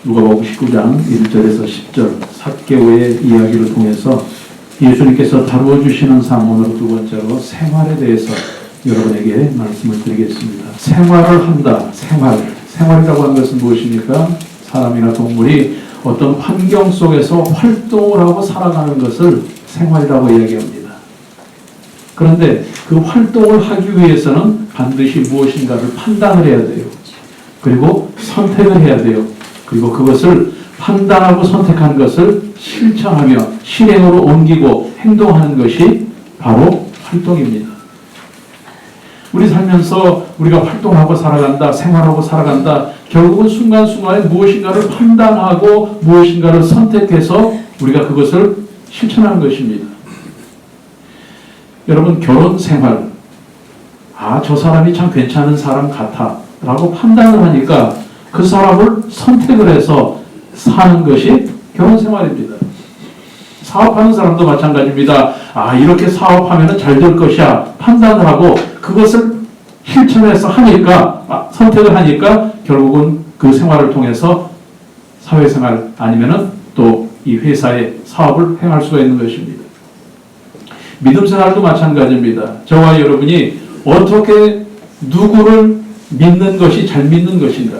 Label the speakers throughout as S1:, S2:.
S1: 누가복음 19장 1절에서 10절 삭개오의 이야기를 통해서 예수님께서 다루어 주시는 사문으로 두 번째로 생활에 대해서 여러분에게 말씀을 드리겠습니다. 생활을 한다. 생활이라고 하는 것은 무엇입니까? 사람이나 동물이 어떤 환경 속에서 활동을 하고 살아가는 것을 생활이라고 이야기합니다. 그런데 그 활동을 하기 위해서는 반드시 무엇인가를 판단을 해야 돼요. 그리고 선택을 해야 돼요. 그리고 그것을 판단하고 선택한 것을 실천하며 실행으로 옮기고 행동하는 것이 바로 활동입니다. 우리 살면서 우리가 활동하고 살아간다, 생활하고 살아간다, 결국은 순간순간에 무엇인가를 판단하고 무엇인가를 선택해서 우리가 그것을 실천하는 것입니다. 여러분, 결혼 생활, 저 사람이 참 괜찮은 사람 같아 라고 판단을 하니까 그 사람을 선택을 해서 사는 것이 결혼 생활입니다. 사업하는 사람도 마찬가지입니다. 이렇게 사업하면 잘 될 것이야 판단을 하고 그것을 실천해서 하니까 선택을 하니까 결국은 그 생활을 통해서 사회생활 아니면은 또 이 회사의 사업을 행할 수가 있는 것입니다. 믿음 생활도 마찬가지입니다. 저와 여러분이 어떻게 누구를 믿는 것이 잘 믿는 것인가?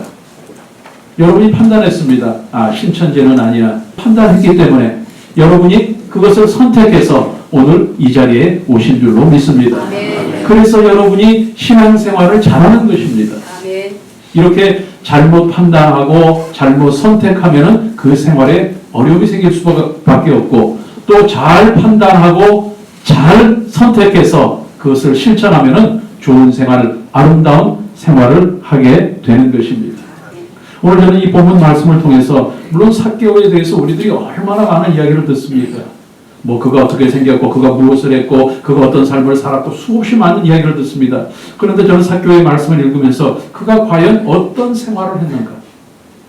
S1: 여러분이 판단했습니다. 신천지는 아니야. 판단했기 때문에 여러분이 그것을 선택해서 오늘 이 자리에 오신 줄로 믿습니다. 아멘. 그래서 여러분이 신앙생활을 잘하는 것입니다. 아멘. 이렇게 잘못 판단하고 잘못 선택하면 그 생활에 어려움이 생길 수밖에 없고 또 잘 판단하고 잘 선택해서 그것을 실천하면 좋은 생활, 아름다운 생활을 하게 되는 것입니다. 오늘 저는 이 본문 말씀을 통해서 물론 삭개오에 대해서 우리들이 얼마나 많은 이야기를 듣습니까? 그가 어떻게 생겼고 그가 무엇을 했고 그가 어떤 삶을 살았고 수없이 많은 이야기를 듣습니다. 그런데 저는 삭개오의 말씀을 읽으면서 그가 과연 어떤 생활을 했는가?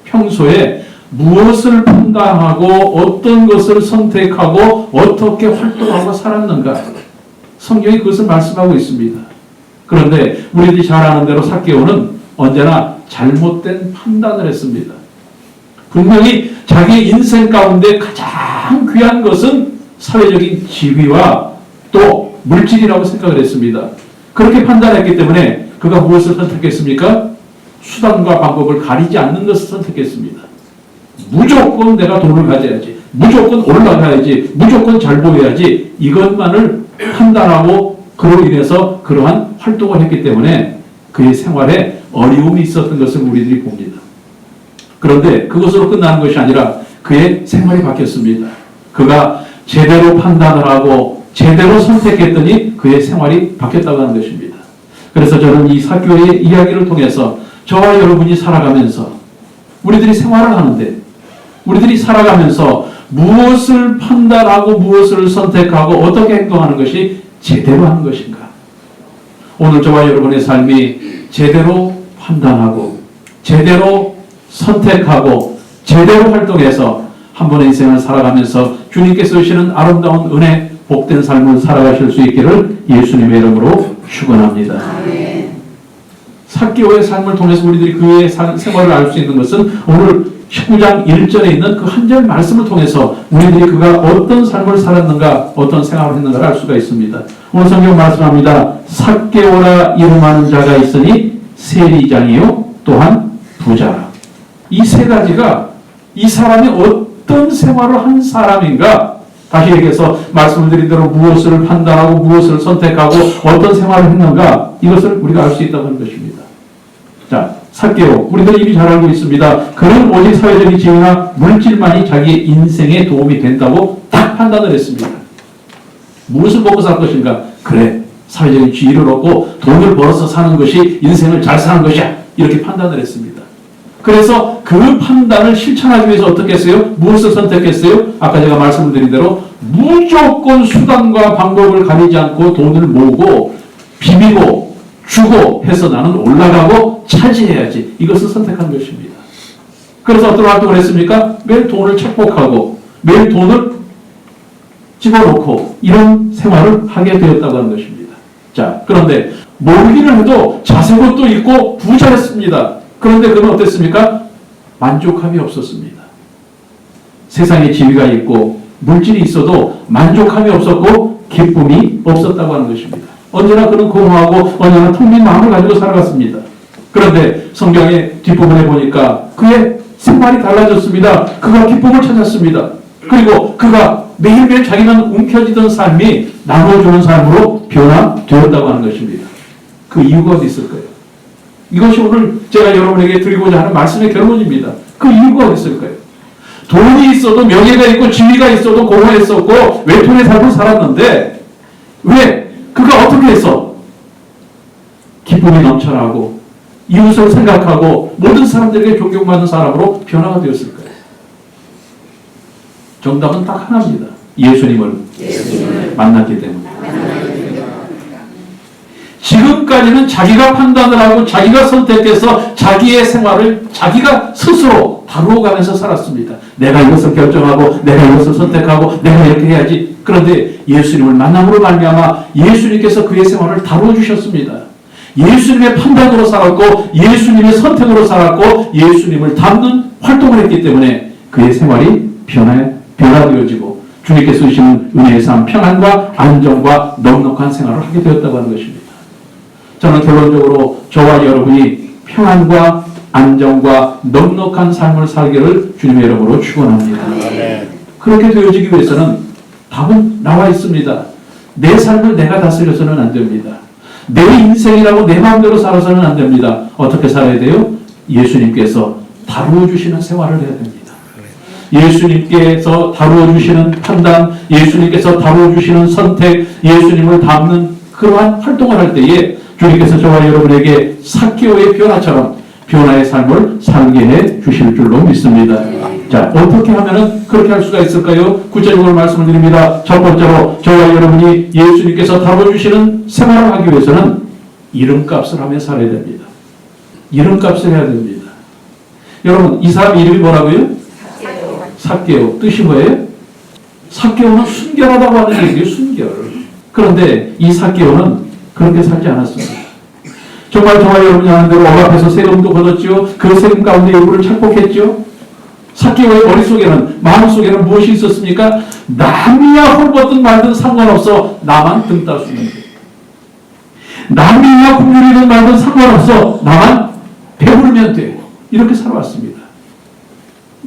S1: 평소에 무엇을 판단하고 어떤 것을 선택하고 어떻게 활동하고 살았는가? 성경이 그것을 말씀하고 있습니다. 그런데 우리들이 잘 아는 대로 삭개오는 언제나 잘못된 판단을 했습니다. 분명히 자기 인생 가운데 가장 귀한 것은 사회적인 지위와 또 물질이라고 생각을 했습니다. 그렇게 판단했기 때문에 그가 무엇을 선택했습니까? 수단과 방법을 가리지 않는 것을 선택했습니다. 무조건 내가 돈을 가져야지, 무조건 올라가야지, 무조건 잘 보여야지, 이것만을 판단하고 그로 인해서 그러한 활동을 했기 때문에 그의 생활에 어려움이 있었던 것을 우리들이 봅니다. 그런데 그것으로 끝나는 것이 아니라 그의 생활이 바뀌었습니다. 그가 제대로 판단을 하고 제대로 선택했더니 그의 생활이 바뀌었다고 하는 것입니다. 그래서 저는 이 삭개오의 이야기를 통해서 저와 여러분이 살아가면서 우리들이 생활을 하는데 우리들이 살아가면서 무엇을 판단하고 무엇을 선택하고 어떻게 행동하는 것이 제대로 하는 것인가? 오늘 저와 여러분의 삶이 제대로 판단하고 제대로 선택하고 제대로 활동해서 한 번의 인생을 살아가면서 주님께서 주시는 아름다운 은혜 복된 삶을 살아가실 수 있기를 예수님의 이름으로 축원합니다. 삭개오의 삶을 통해서 우리들이 그의 생활을 알 수 있는 것은 오늘 19장 1절에 있는 그 한 절 말씀을 통해서 우리들이 그가 어떤 삶을 살았는가 어떤 생활을 했는가를 알 수가 있습니다. 오늘 성경 말씀합니다. 삭개오라 이름하는 자가 있으니 세리장이요 또한 부자라. 이 세 가지가 이 사람이 어떤 생활을 한 사람인가? 다시 얘기해서 말씀을 드린 대로 무엇을 판단하고 무엇을 선택하고 어떤 생활을 했는가? 이것을 우리가 알 수 있다고 하는 것입니다. 자, 삭개오, 우리들 이미 잘 알고 있습니다. 그는 오직 사회적인 지위나 물질만이 자기 인생에 도움이 된다고 딱 판단을 했습니다. 무엇을 먹고 살 것인가? 그래, 사회적인 지위를 얻고 돈을 벌어서 사는 것이 인생을 잘 사는 것이야. 이렇게 판단을 했습니다. 그래서 그 판단을 실천하기 위해서 어떻게 했어요? 무엇을 선택했어요? 아까 제가 말씀을 드린 대로 무조건 수단과 방법을 가리지 않고 돈을 모으고 비비고 주고 해서 나는 올라가고 차지해야지. 이것을 선택한 것입니다. 그래서 어떤 활동을 했습니까? 매일 돈을 착복하고 매일 돈을 집어넣고 이런 생활을 하게 되었다고 하는 것입니다. 자, 그런데 모으기는 해도 자세것도 있고 부자였습니다. 그런데 그는 어땠습니까? 만족함이 없었습니다. 세상에 지위가 있고 물질이 있어도 만족함이 없었고 기쁨이 없었다고 하는 것입니다. 언제나 그는 공허하고 언제나 텅 빈 마음을 가지고 살아갔습니다. 그런데 성경의 뒷부분에 보니까 그의 생활이 달라졌습니다. 그가 기쁨을 찾았습니다. 그리고 그가 매일매일 자기는 움켜쥐던 삶이 나눠주는 삶으로 변화되었다고 하는 것입니다. 그 이유가 어디 있을까요? 이것이 오늘 제가 여러분에게 드리고자 하는 말씀의 결론입니다. 그 이유가 어디 있을까요? 돈이 있어도 명예가 있고 지위가 있어도 공허했었고 외톨이 삶을 살았는데 왜 그가 어떻게 해서 기쁨이 넘쳐나고 이웃을 생각하고 모든 사람들에게 존경받는 사람으로 변화가 되었을까요? 정답은 딱 하나입니다. 예수님을 만났기 때문에. 지금까지는 자기가 판단을 하고 자기가 선택해서 자기의 생활을 자기가 스스로 다루어가면서 살았습니다. 내가 이것을 결정하고 내가 이것을 선택하고 내가 이렇게 해야지. 그런데 예수님을 만남으로 말미암아 예수님께서 그의 생활을 다루어 주셨습니다. 예수님의 판단으로 살았고 예수님의 선택으로 살았고 예수님을 담는 활동을 했기 때문에 그의 생활이 변화되어지고 주님께서 주시는 은혜의 삶, 평안과 안정과 넉넉한 생활을 하게 되었다고 하는 것입니다. 저는 결론적으로 저와 여러분이 평안과 안정과 넉넉한 삶을 살기를 주님의 이름으로 축원합니다. 그렇게 되어지기 위해서는 답은 나와 있습니다. 내 삶을 내가 다스려서는 안 됩니다. 내 인생이라고 내 마음대로 살아서는 안 됩니다. 어떻게 살아야 돼요? 예수님께서 다루어 주시는 생활을 해야 됩니다. 예수님께서 다루어 주시는 판단, 예수님께서 다루어 주시는 선택, 예수님을 담는 그러한 활동을 할 때에 주님께서 저와 여러분에게 삭개오의 변화처럼 변화의 삶을 살게 해 주실 줄로 믿습니다. 자, 어떻게 하면은 그렇게 할 수가 있을까요? 구체적으로 말씀을 드립니다. 첫 번째로 저와 여러분이 예수님께서 다뤄주시는 생활을 하기 위해서는 이름값을 하며 살아야 됩니다. 이름값을 해야 됩니다. 여러분, 이 사람 이름이 뭐라고요? 삭개오. 뜻이 뭐예요? 삭개오는 순결하다고 하는 얘기예요. 순결. 그런데 이 삭개오는 그렇게 살지 않았습니다. 정말 저와 여러분이 아는 대로 업 앞에서 세금도 걷었죠. 그 세금 가운데 일부를 착복했죠. 삭개오의 머릿속에는, 마음속에는 무엇이 있었습니까? 남이야 헐벗든 말든 상관없어. 나만 등 따주면 돼. 남이야 굶주리든 말든 상관없어. 나만 배부르면 돼. 이렇게 살아왔습니다.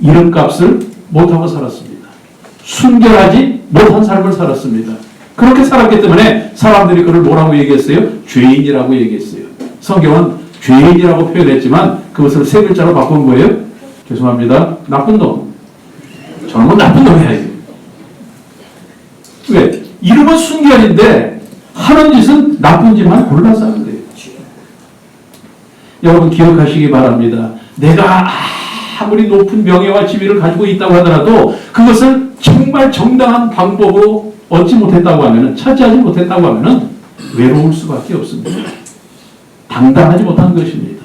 S1: 이름값을 못하고 살았습니다. 순결하지 못한 삶을 살았습니다. 그렇게 살았기 때문에 사람들이 그를 뭐라고 얘기했어요? 죄인이라고 얘기했어요. 성경은 죄인이라고 표현했지만 그것을 세 글자로 바꾼 거예요. 죄송합니다. 나쁜 놈. 저놈은 나쁜 놈이야. 왜? 이름은 순결인데 하는 짓은 나쁜 짓만 골라서 하는 거예요. 여러분 기억하시기 바랍니다. 내가 아무리 높은 명예와 지위를 가지고 있다고 하더라도 그것을 정말 정당한 방법으로 얻지 못했다고 하면은, 차지하지 못했다고 하면은 외로울 수밖에 없습니다. 당당하지 못한 것입니다.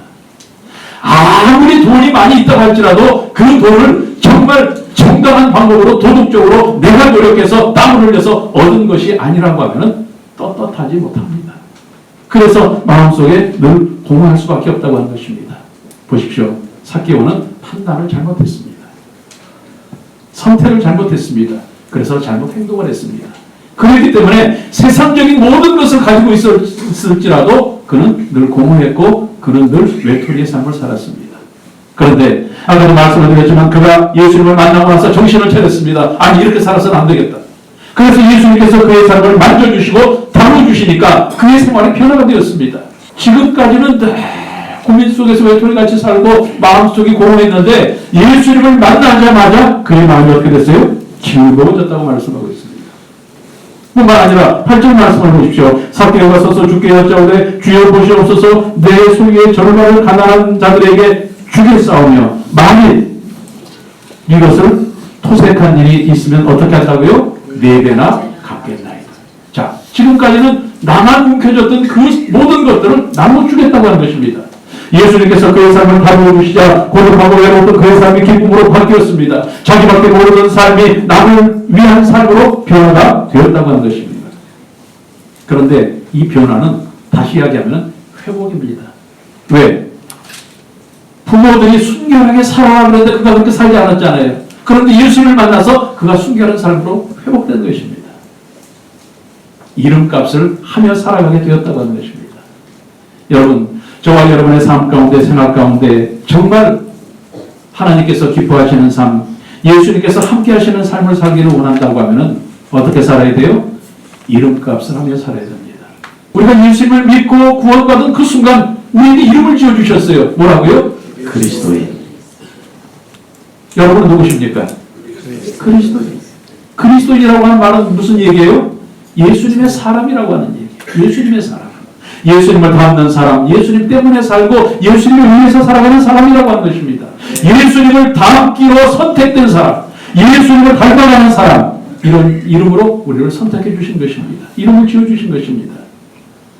S1: 아무리 돈이 많이 있다고 할지라도 그 돈을 정말 정당한 방법으로 도덕적으로 내가 노력해서 땀을 흘려서 얻은 것이 아니라고 하면은 떳떳하지 못합니다. 그래서 마음속에 늘 공허할 수밖에 없다고 하는 것입니다. 보십시오. 삭개오는 판단을 잘못했습니다. 선택을 잘못했습니다. 그래서 잘못 행동을 했습니다. 그렇기 때문에 세상적인 모든 것을 가지고 있을지라도 그는 늘 공허했고 그는 늘 외톨이의 삶을 살았습니다. 그런데 아까도 말씀을 드렸지만 그가 예수님을 만나고 나서 정신을 차렸습니다. 아니 이렇게 살아서는 안 되겠다. 그래서 예수님께서 그의 삶을 만져주시고 다뤄주시니까 그의 생활이 변화가 되었습니다. 지금까지는 고민 속에서 외톨이같이 살고 마음속이 공허했는데 예수님을 만나자마자 그의 마음이 어떻게 됐어요? 즐거워졌다고 말씀하고 있습니다. 뿐만 아니라 8절 말씀을 보십시오. 삭개오가 서서 주께 여짜오되 주여 보시옵소서 내 소유의 절반을 가난한 자들에게 주겠사오며 만일 이것을 토색한 일이 있으면 어떻게 한다고요? 4배나 갚겠나이다. 자, 지금까지는 나만 움켜졌던 그 모든 것들을 나눠 주겠다고 하는 것입니다. 예수님께서 그의 삶을 다루어 주시자 고독하고 외로웠던 그의 삶이 기쁨으로 바뀌었습니다. 자기밖에 모르는 삶이 남을 위한 삶으로 변화가 되었다고 하는 것입니다. 그런데 이 변화는 다시 이야기하면 회복입니다. 왜? 부모들이 순결하게 살아라 그랬는데 그가 그렇게 살지 않았잖아요. 그런데 예수님을 만나서 그가 순결한 삶으로 회복된 것입니다. 이름값을 하며 살아가게 되었다고 하는 것입니다. 여러분, 저와 여러분의 삶 가운데, 생활 가운데 정말 하나님께서 기뻐하시는 삶, 예수님께서 함께 하시는 삶을 살기를 원한다고 하면 어떻게 살아야 돼요? 이름값을 하며 살아야 됩니다. 우리가 예수님을 믿고 구원받은 그 순간 우리에게 이름을 지어주셨어요. 뭐라고요? 그리스도인. 여러분은 누구십니까? 그리스도인. 그리스도인이라고 하는 말은 무슨 얘기예요? 예수님의 사람이라고 하는 얘기예요. 예수님의 사람. 예수님을 닮는 사람, 예수님 때문에 살고 예수님을 위해서 살아가는 사람이라고 하는 것입니다. 예수님을 닮기로 선택된 사람, 예수님을 닮아가는 사람, 이런 이름으로 우리를 선택해 주신 것입니다. 이름을 지어주신 것입니다.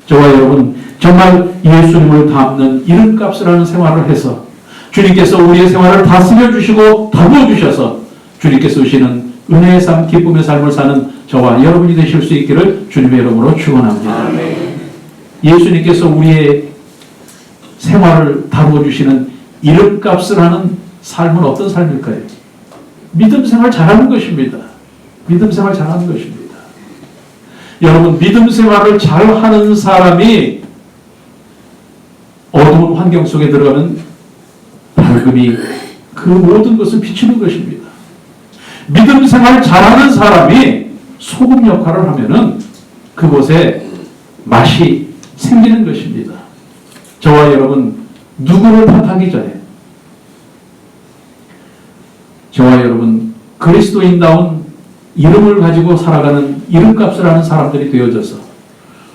S1: 저와 여러분 정말 예수님을 닮는 이름값을 하는 생활을 해서 주님께서 우리의 생활을 다스려 주시고 다루어 주셔서 주님께서 주시는 은혜의 삶, 기쁨의 삶을 사는 저와 여러분이 되실 수 있기를 주님의 이름으로 축원합니다. 아멘. 예수님께서 우리의 생활을 다루어 주시는 이름값을 하는 삶은 어떤 삶일까요? 믿음 생활 잘하는 것입니다. 믿음 생활 잘하는 것입니다. 여러분, 믿음 생활을 잘하는 사람이 어두운 환경 속에 들어가는 밝음이 그 모든 것을 비추는 것입니다. 믿음 생활 잘하는 사람이 소금 역할을 하면은 그곳에 맛이 생기는 것입니다. 저와 여러분 누구를 탓하기 전에 저와 여러분 그리스도인다운 이름을 가지고 살아가는 이름값을 하는 사람들이 되어져서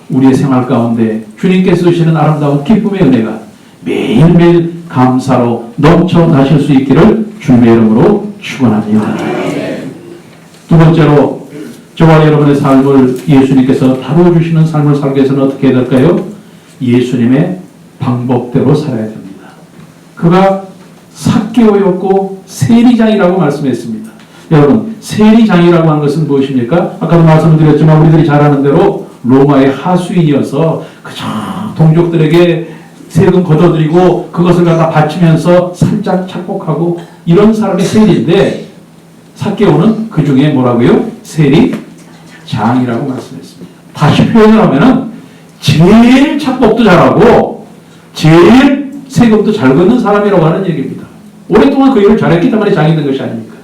S1: 우리의 생활 가운데 주님께서 주시는 아름다운 기쁨의 은혜가 매일매일 감사로 넘쳐 다실 수 있기를 주님의 이름으로 축원합니다. 두 번째로 저와 여러분의 삶을 예수님께서 다루어 주시는 삶을 살기 위해서는 어떻게 해야 될까요? 예수님의 방법대로 살아야 됩니다. 그가 삭개오였고 세리장이라고 말씀했습니다. 여러분, 세리장이라고 하는 것은 무엇입니까? 아까도 말씀을 드렸지만 우리들이 잘 아는 대로 로마의 하수인이어서 그저 동족들에게 세금 걷어들이고 그것을 갖다 바치면서 살짝 착복하고 이런 사람이 세리인데 삭개오는 그 중에 뭐라고요? 세리장이라고 말씀했습니다. 다시 표현을 하면은 제일 착복도 잘하고 제일 세금도 잘 걷는 사람이라고 하는 얘기입니다. 오랫동안 그 일을 잘했기 때문에 장이 된 것이 아닙니까?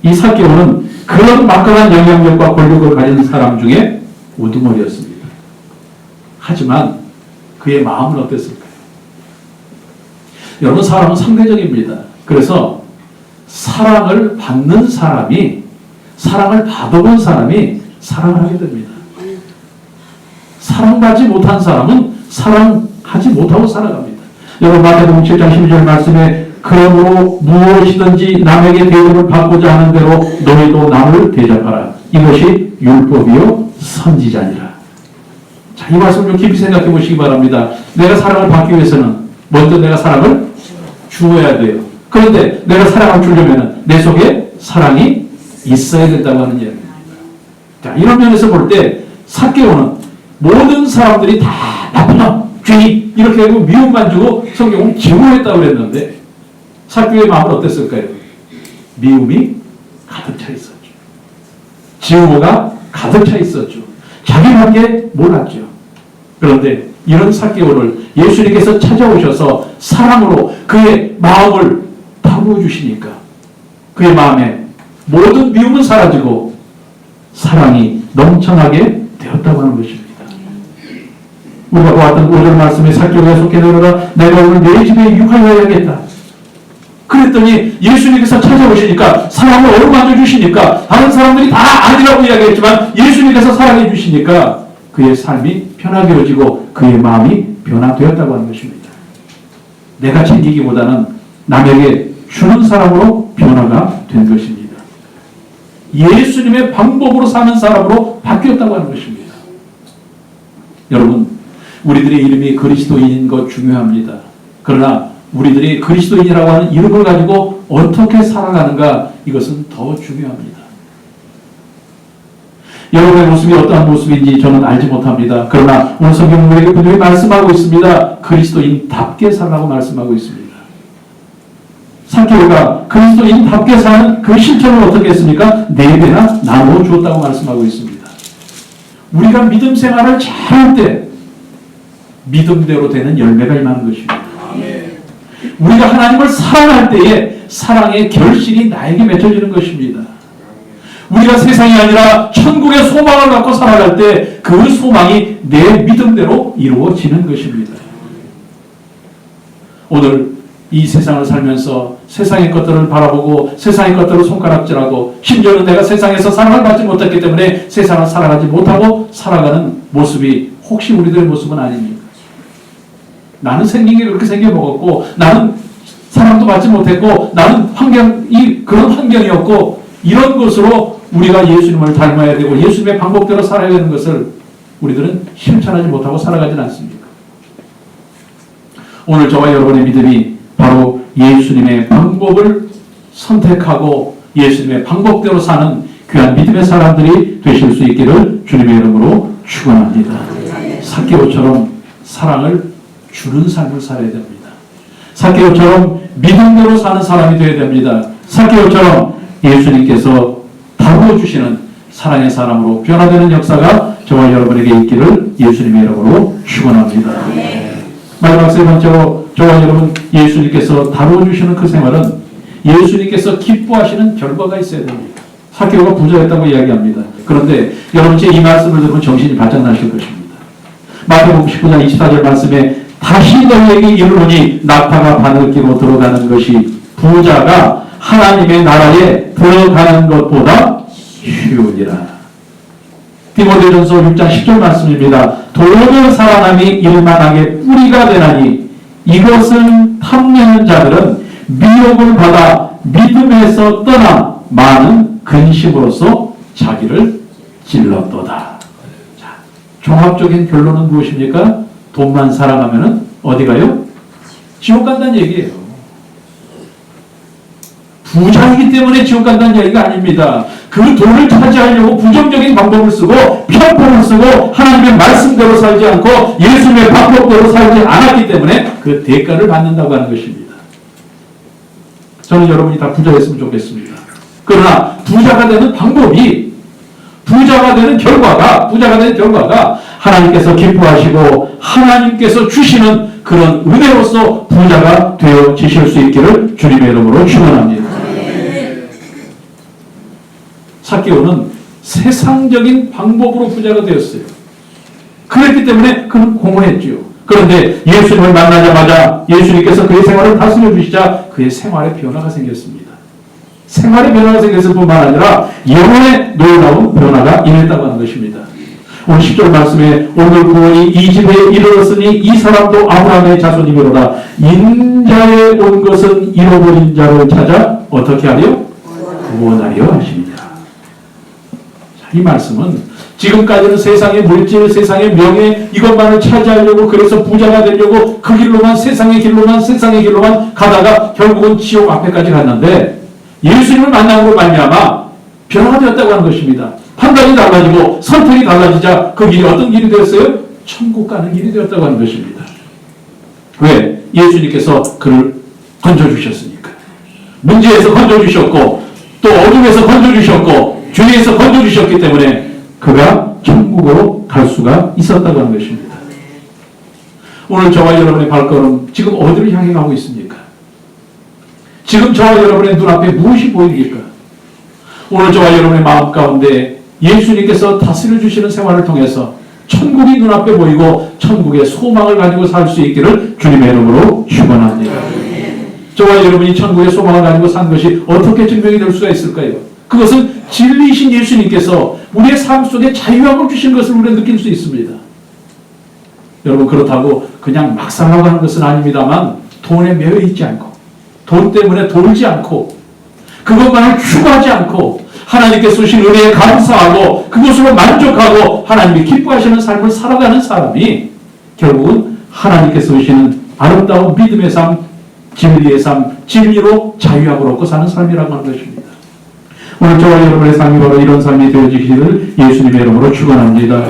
S1: 이 삭개오는 그런 막강한 영향력과 권력을 가진 사람 중에 우두머리였습니다. 하지만 그의 마음은 어땠을까요? 여러분, 사람은 상대적입니다. 그래서 사랑을 받는 사람이, 사랑을 받아본 사람이 사랑을 하게 됩니다. 사랑받지 못한 사람은 사랑하지 못하고 살아갑니다. 여러분, 마태복음 7장 12절 말씀에 그러므로 무엇이든지 남에게 대접을 받고자 하는 대로 너희도 남을 대접하라. 이것이 율법이요 선지자니라. 자, 이 말씀을 좀 깊이 생각해 보시기 바랍니다. 내가 사랑을 받기 위해서는 먼저 내가 사랑을 주어야 돼요. 그런데 내가 사랑을 주려면 내 속에 사랑이 있어야 된다고 하는 이야기입니다. 자, 이런 면에서 볼 때 삭개오는 모든 사람들이 다 나쁜 놈, 죄인 이렇게 하고 미움만 주고 성경은 증오했다고 그랬는데 삭개오의 마음은 어땠을까요? 미움이 가득 차 있었죠. 증오가 가득 차 있었죠. 자기밖에 몰랐죠. 그런데 이런 삭개오를 예수님께서 찾아오셔서 사랑으로 그의 마음을 다루어 주시니까 그의 마음에 모든 미움은 사라지고 사랑이 넘쳐나게 되었다고 하는 것입니다. 우리가 보았던 5절 말씀에 삭개오가 속해 내려라 내가 오늘 내 집에 유하여야겠다. 그랬더니 예수님께서 찾아오시니까 사랑을 어루만져 주시니까 다른 사람들이 다 아니라고 이야기했지만 예수님께서 사랑해 주시니까 그의 삶이 변화되어지고 그의 마음이 변화되었다고 하는 것입니다. 내가 챙기기보다는 남에게 주는 사람으로 변화가 된 것입니다. 예수님의 방법으로 사는 사람으로 바뀌었다고 하는 것입니다. 여러분, 우리들의 이름이 그리스도인인 것 중요합니다. 그러나 우리들이 그리스도인이라고 하는 이름을 가지고 어떻게 살아가는가, 이것은 더 중요합니다. 여러분의 모습이 어떠한 모습인지 저는 알지 못합니다. 그러나 오늘 성경은 우리에게 분명히 말씀하고 있습니다. 그리스도인답게 살라고 말씀하고 있습니다. 삭개오가 그리스도인답게 사는 그 실천을 어떻게 했습니까? 4배나 나누어 주었다고 말씀하고 있습니다. 우리가 믿음 생활을 잘할 때 믿음대로 되는 열매가 임하는 것입니다. 우리가 하나님을 사랑할 때에 사랑의 결실이 나에게 맺혀지는 것입니다. 우리가 세상이 아니라 천국의 소망을 갖고 살아갈 때 그 소망이 내 믿음대로 이루어지는 것입니다. 오늘 이 세상을 살면서 세상의 것들을 바라보고 세상의 것들을 손가락질하고 심지어는 내가 세상에서 사랑을 받지 못했기 때문에 세상을 살아가지 못하고 살아가는 모습이 혹시 우리들의 모습은 아닙니까? 나는 생긴 게 그렇게 생겨먹었고 나는 사랑도 받지 못했고 나는 그런 환경이었고 이런 것으로 우리가 예수님을 닮아야 되고 예수님의 방법대로 살아야 되는 것을 우리들은 실천하지 못하고 살아가진 않습니까? 오늘 저와 여러분의 믿음이 바로 예수님의 방법을 선택하고 예수님의 방법대로 사는 귀한 믿음의 사람들이 되실 수 있기를 주님의 이름으로 축원합니다. 삭개오처럼 사랑을 주는 삶을 살아야 됩니다. 삭개오처럼 믿음대로 사는 사람이 되어야 됩니다. 삭개오처럼 예수님께서 다루어 주시는 사랑의 사람으로 변화되는 역사가 저와 여러분에게 있기를 예수님의 이름으로 축원합니다. 마지막 세 번째로 저와 여러분 예수님께서 다루어 주시는 그 생활은 예수님께서 기뻐하시는 결과가 있어야 됩니다. 삭개오가 부자였다고 이야기합니다. 그런데 여러분 제 이 말씀을 들으면 정신이 바짝 나실 것입니다. 마태복음 19장 24절 말씀에 다시 너희에게 이르노니 낙타가 바늘 끼고 들어가는 것이 부자가 하나님의 나라에 들어가는 것보다 쉬우니라. 디모데전서 6장 10절 말씀입니다. 도로 살아남이 일만하게 뿌리가 되나니 이것을 탐내는 자들은 미혹을 받아 믿음에서 떠나 많은 근심으로써 자기를 찔렀도다. 자, 종합적인 결론은 무엇입니까? 돈만 살아가면은 어디 가요? 지옥 간다는 얘기예요. 부자이기 때문에 지옥 간다는 얘기가 아닙니다. 그 돈을 차지하려고 부정적인 방법을 쓰고 편법을 쓰고 하나님의 말씀대로 살지 않고 예수님의 방법대로 살지 않았기 때문에 그 대가를 받는다고 하는 것입니다. 저는 여러분이 다 부자였으면 좋겠습니다. 그러나 부자가 되는 방법이 부자가 되는 결과가 하나님께서 기뻐하시고 하나님께서 주시는 그런 은혜로서 부자가 되어지실 수 있기를 주님의 이름으로 축원합니다. 삭개오는 세상적인 방법으로 부자가 되었어요. 그랬기 때문에 그는 공허했지요. 그런데 예수님을 만나자마자 예수님께서 그의 생활을 다스려 주시자 그의 생활에 변화가 생겼습니다. 생활에 변화가 생겼을 뿐만 아니라 영혼의 놀라운 변화가 임했다고 하는 것입니다. 오늘 10절 말씀에 오늘 구원이 이 집에 이르렀으니 이 사람도 아브라함의 자손이므로라. 인자에 온 것은 잃어버린 자를 찾아 어떻게 하려? 구원하려 하십니다. 자, 이 말씀은 지금까지는 세상의 물질, 세상의 명예 이것만을 차지하려고 그래서 부자가 되려고 그 길로만 세상의 길로만 가다가 결국은 지옥 앞에까지 갔는데 예수님을 만남으로 말미암아 변화가 되었다고 하는 것입니다. 판단이 달라지고 선택이 달라지자 그 길이 어떤 길이 되었어요? 천국 가는 길이 되었다고 하는 것입니다. 왜? 예수님께서 그를 건져주셨으니까. 문제에서 건져주셨고 또 어둠에서 건져주셨고 죄에서 건져주셨기 때문에 그가 천국으로 갈 수가 있었다고 하는 것입니다. 오늘 저와 여러분의 발걸음 지금 어디를 향해 가고 있습니까? 지금 저와 여러분의 눈앞에 무엇이 보입니까? 오늘 저와 여러분의 마음 가운데 예수님께서 다스려 주시는 생활을 통해서 천국이 눈앞에 보이고 천국의 소망을 가지고 살 수 있기를 주님의 이름으로 축원합니다. 저와 여러분이 천국의 소망을 가지고 산 것이 어떻게 증명이 될 수가 있을까요? 그것은 진리이신 예수님께서 우리의 삶 속에 자유함을 주신 것을 우리가 느낄 수 있습니다. 여러분 그렇다고 그냥 막 살라고 하는 것은 아닙니다만 돈에 매여 있지 않고 돈 때문에 돌지 않고 그것만을 추구하지 않고 하나님께서 주신 은혜에 감사하고 그것으로 만족하고 하나님이 기뻐하시는 삶을 살아가는 사람이 결국은 하나님께서 주시는 아름다운 믿음의 삶, 진리의 삶, 진리로 자유함을 얻고 사는 삶이라고 하는 것입니다. 오늘 저와 여러분의 삶이 바로 이런 삶이 되어지기를 예수님의 이름으로 축원합니다.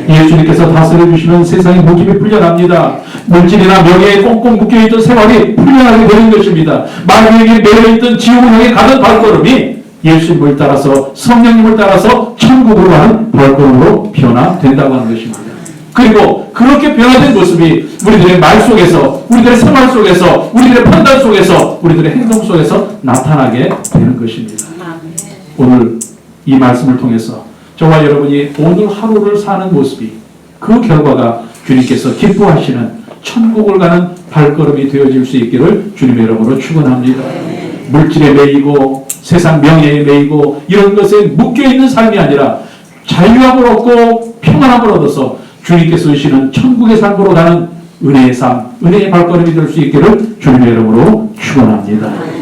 S1: 예수님께서 다스려 주시면 세상의 목임이 풀려납니다. 물질이나 명예에 꽁꽁 묶여있던 생활이 풀려나게 되는 것입니다. 마귀에게 매여있던 지옥을 향해 가는 발걸음이 예수님을 따라서 성령님을 따라서 천국으로 가는 발걸음으로 변화된다고 하는 것입니다. 그리고 그렇게 변화된 모습이 우리들의 말 속에서, 우리들의 생활 속에서, 우리들의 판단 속에서, 우리들의 행동 속에서 나타나게 되는 것입니다. 오늘 이 말씀을 통해서 저와 여러분이 오늘 하루를 사는 모습이 그 결과가 주님께서 기뻐하시는 천국을 가는 발걸음이 되어질 수 있기를 주님의 이름으로 축원합니다. 물질에 매이고 세상 명예에 매이고 이런 것에 묶여있는 삶이 아니라 자유함을 얻고 평안함을 얻어서 주님께서 주시는 천국의 삶으로 가는 은혜의 삶, 은혜의 발걸음이 될 수 있기를 주님의 이름으로 축원합니다.